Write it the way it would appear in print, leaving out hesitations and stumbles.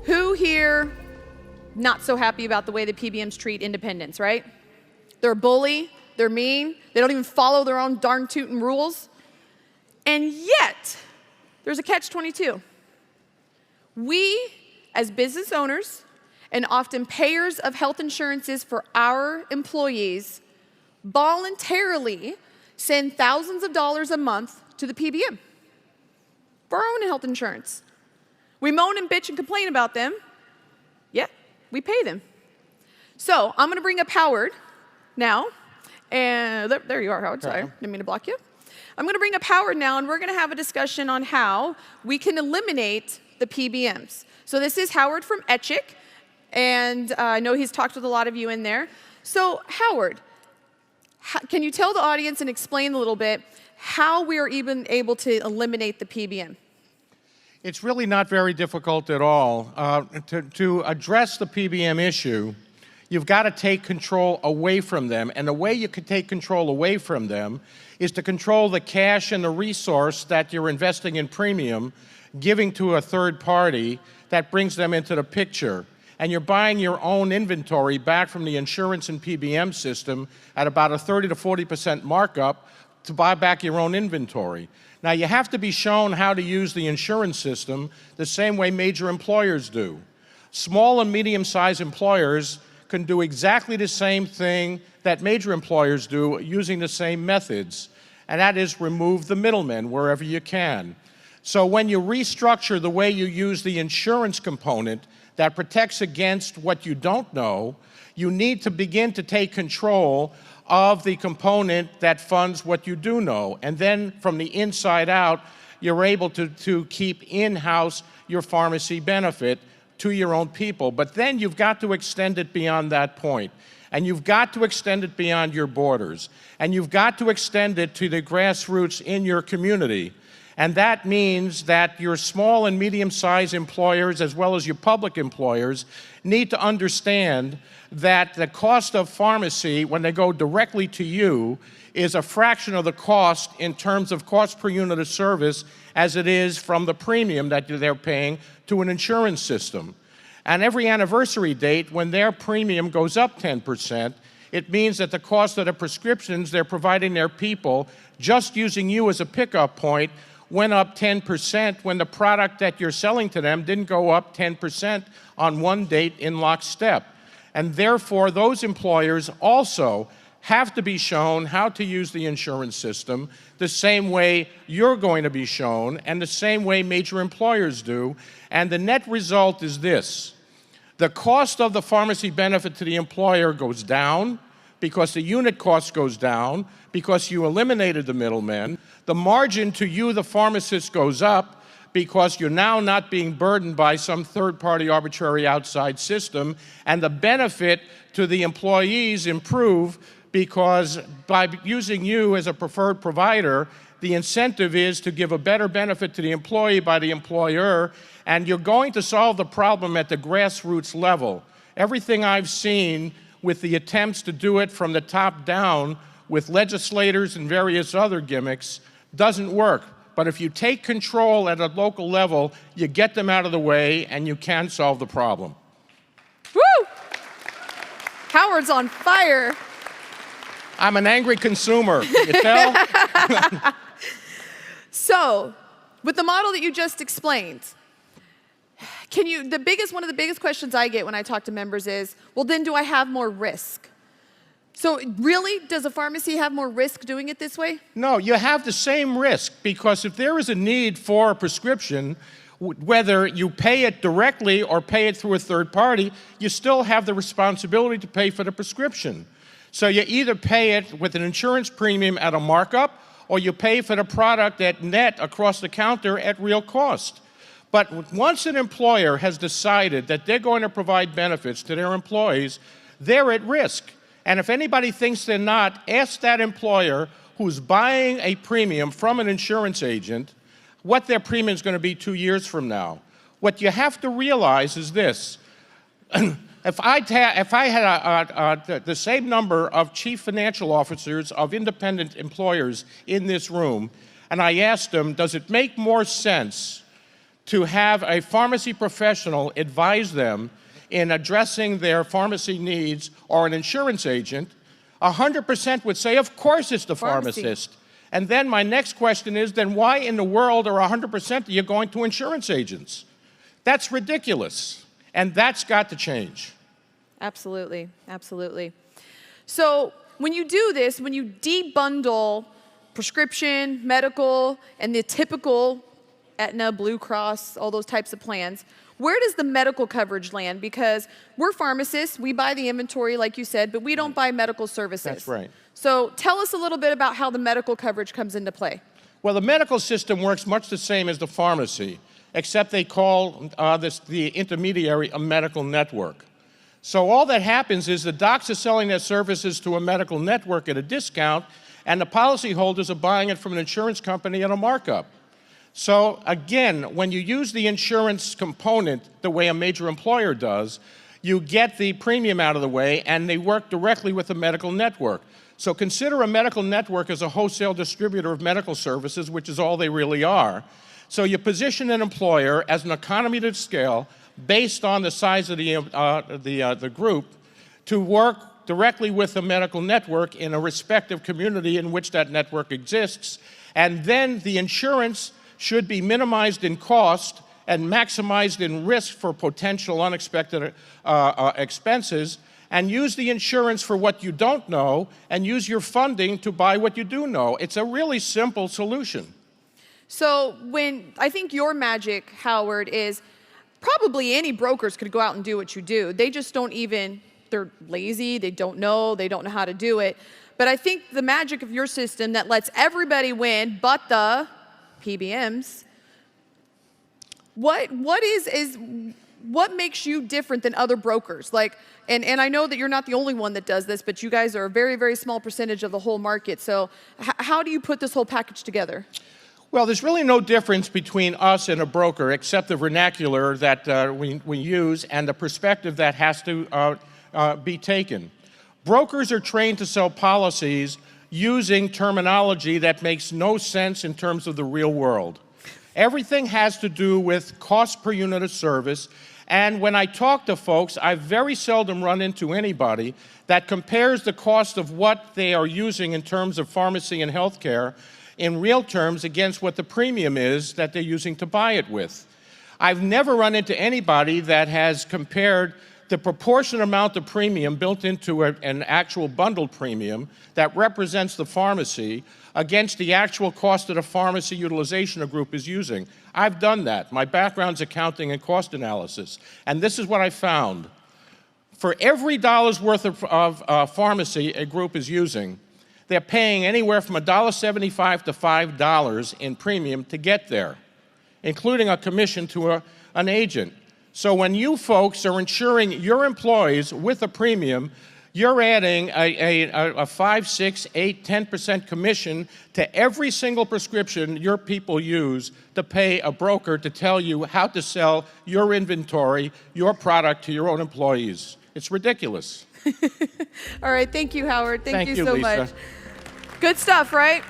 Who here not so happy about the way the PBMs treat independents, right? They're a bully, they're mean, they don't even follow their own darn tootin' rules. And yet, there's a catch-22. We, as business owners, and often payers of health insurances for our employees, voluntarily send thousands of dollars a month to the PBM for our own health insurance. We moan and bitch and complain about them. Yeah, we pay them. So I'm gonna bring up Howard now. And there you are, Howard, sorry, didn't mean to block you. I'm gonna bring up Howard now, and we're gonna have a discussion on how we can eliminate the PBMs. So this is Howard from ECCHIC, and I know he's talked with a lot of you in there. So Howard, can you tell the audience and explain a little bit how we are even able to eliminate the PBM? It's really not very difficult at all. To address the PBM issue, you've got to take control away from them. And the way you can take control away from them is to control the cash and the resource that you're investing in premium, giving to a third party that brings them into the picture. And you're buying your own inventory back from the insurance and PBM system at about a 30 to 40% markup to buy back your own inventory. Now, you have to be shown how to use the insurance system the same way major employers do. Small and medium-sized employers can do exactly the same thing that major employers do using the same methods, and that is remove the middlemen wherever you can. So when you restructure the way you use the insurance component that protects against what you don't know, you need to begin to take control of the component that funds what you do know. And then from the inside out, you're able to keep in-house your pharmacy benefit to your own people. But then you've got to extend it beyond that point. And you've got to extend it beyond your borders. And you've got to extend it to the grassroots in your community. And that means that your small and medium-sized employers, as well as your public employers, need to understand that the cost of pharmacy, when they go directly to you, is a fraction of the cost in terms of cost per unit of service as it is from the premium that they're paying to an insurance system. And every anniversary date, when their premium goes up 10%, it means that the cost of the prescriptions they're providing their people, just using you as a pickup point, went up 10% when the product that you're selling to them didn't go up 10% on one date in lockstep. And therefore, those employers also have to be shown how to use the insurance system the same way you're going to be shown and the same way major employers do. And the net result is this. The cost of the pharmacy benefit to the employer goes down because the unit cost goes down because you eliminated the middlemen. The margin to you, the pharmacist, goes up because you're now not being burdened by some third-party arbitrary outside system, and the benefit to the employees improve because by using you as a preferred provider, the incentive is to give a better benefit to the employee by the employer, and you're going to solve the problem at the grassroots level. Everything I've seen with the attempts to do it from the top down with legislators and various other gimmicks doesn't work. But if you take control at a local level, you get them out of the way and you can solve the problem. Woo! Howard's on fire. I'm an angry consumer, you tell? So, with the model that you just explained, one of the biggest questions I get when I talk to members is, well, then do I have more risk? So really, does a pharmacy have more risk doing it this way? No, you have the same risk, because if there is a need for a prescription, whether you pay it directly or pay it through a third party, you still have the responsibility to pay for the prescription. So you either pay it with an insurance premium at a markup, or you pay for the product at net across the counter at real cost. But once an employer has decided that they're going to provide benefits to their employees, they're at risk. And if anybody thinks they're not, ask that employer who's buying a premium from an insurance agent what their premium is going to be 2 years from now. What you have to realize is this. If I had the same number of chief financial officers of independent employers in this room, and I asked them, does it make more sense to have a pharmacy professional advise them in addressing their pharmacy needs, or an insurance agent, 100% would say, of course it's the pharmacist. And then my next question is, then why in the world are 100% of you going to insurance agents? That's ridiculous. And that's got to change. Absolutely, absolutely. So when you do this, when you debundle prescription, medical, and the typical Aetna, Blue Cross, all those types of plans, where does the medical coverage land? Because we're pharmacists, we buy the inventory like you said, but we don't buy medical services. That's right. So tell us a little bit about how the medical coverage comes into play. Well, the medical system works much the same as the pharmacy, except they call the intermediary a medical network. So all that happens is the docs are selling their services to a medical network at a discount, and the policyholders are buying it from an insurance company at a markup. So again, when you use the insurance component the way a major employer does, you get the premium out of the way, and they work directly with the medical network. So consider a medical network as a wholesale distributor of medical services, which is all they really are. So you position an employer as an economy of scale based on the size of the group to work directly with the medical network in a respective community in which that network exists. And then the insurance should be minimized in cost and maximized in risk for potential unexpected expenses, and use the insurance for what you don't know and use your funding to buy what you do know. It's a really simple solution. So I think your magic, Howard, is probably any brokers could go out and do what you do. They just don't even, they're lazy, they don't know how to do it. But I think the magic of your system that lets everybody win but the PBMs, what makes you different than other brokers? Like, and I know that you're not the only one that does this, but you guys are a very, very small percentage of the whole market. So how do you put this whole package together? Well, there's really no difference between us and a broker except the vernacular that we use and the perspective that has to be taken. Brokers are trained to sell policies using terminology that makes no sense in terms of the real world. Everything has to do with cost per unit of service, and when I talk to folks, I very seldom run into anybody that compares the cost of what they are using in terms of pharmacy and healthcare in real terms against what the premium is that they're using to buy it with. I've never run into anybody that has compared the proportionate amount of premium built into an actual bundled premium that represents the pharmacy against the actual cost that a pharmacy utilization group is using. I've done that. My background's accounting and cost analysis. And this is what I found. For every dollar's worth of pharmacy a group is using, they're paying anywhere from $1.75 to $5 in premium to get there, including a commission to an agent. So when you folks are insuring your employees with a premium, you're adding a 5, 6, 8, 10% commission to every single prescription your people use to pay a broker to tell you how to sell your inventory, your product to your own employees. It's ridiculous. All right, thank you, Howard. Thank you so Lisa. much. Good stuff, right?